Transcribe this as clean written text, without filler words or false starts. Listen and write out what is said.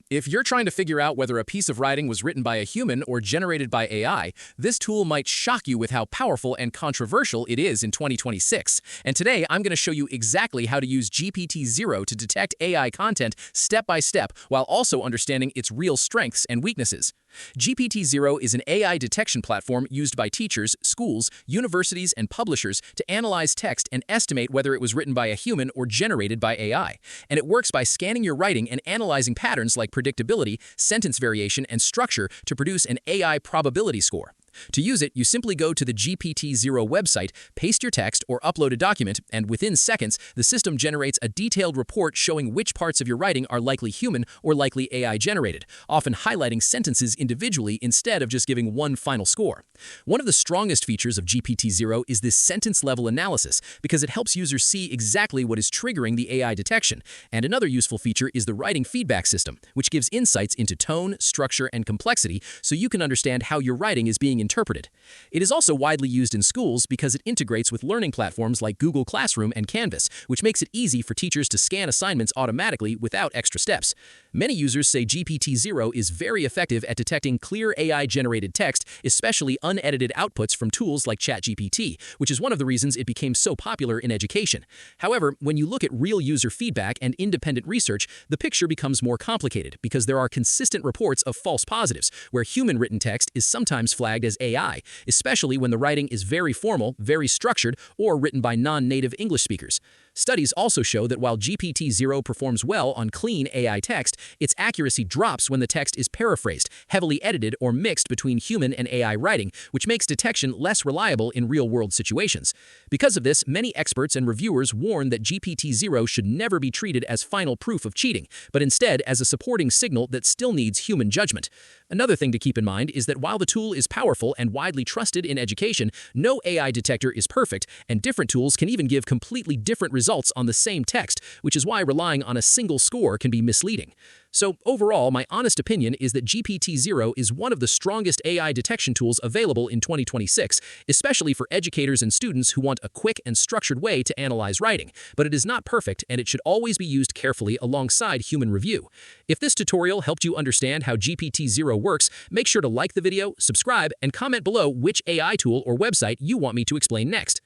If you're trying to figure out whether a piece of writing was written by a human or generated by AI, this tool might shock you with how powerful and controversial it is in 2026. And today, I'm going to show you exactly how to use GPTZero to detect AI content step by step while also understanding its real strengths and weaknesses. GPTZero is an AI detection platform used by teachers, schools, universities, and publishers to analyze text and estimate whether it was written by a human or generated by AI. And it works by scanning your writing and analyzing patterns like predictability, sentence variation, and structure to produce an AI probability score. To use it, you simply go to the GPTZero website, paste your text or upload a document, and within seconds, the system generates a detailed report showing which parts of your writing are likely human or likely AI generated, often highlighting sentences individually instead of just giving one final score. One of the strongest features of GPTZero is this sentence-level analysis because it helps users see exactly what is triggering the AI detection. And another useful feature is the writing feedback system, which gives insights into tone, structure, and complexity so you can understand how your writing is being interpreted. It is also widely used in schools because it integrates with learning platforms like Google Classroom and Canvas, which makes it easy for teachers to scan assignments automatically without extra steps. Many users say GPTZero is very effective at detecting clear AI-generated text, especially unedited outputs from tools like ChatGPT, which is one of the reasons it became so popular in education. However, when you look at real user feedback and independent research, the picture becomes more complicated because there are consistent reports of false positives, where human-written text is sometimes flagged as AI, especially when the writing is very formal, very structured, or written by non-native English speakers. Studies also show that while GPTZero performs well on clean AI text, its accuracy drops when the text is paraphrased, heavily edited, or mixed between human and AI writing, which makes detection less reliable in real-world situations. Because of this, many experts and reviewers warn that GPTZero should never be treated as final proof of cheating, but instead as a supporting signal that still needs human judgment. Another thing to keep in mind is that while the tool is powerful and widely trusted in education, no AI detector is perfect, and different tools can even give completely different results on the same text, which is why relying on a single score can be misleading. So overall, my honest opinion is that GPTZero is one of the strongest AI detection tools available in 2026, especially for educators and students who want a quick and structured way to analyze writing. But it is not perfect, and it should always be used carefully alongside human review. If this tutorial helped you understand how GPTZero works, make sure to like the video, subscribe, and comment below which AI tool or website you want me to explain next.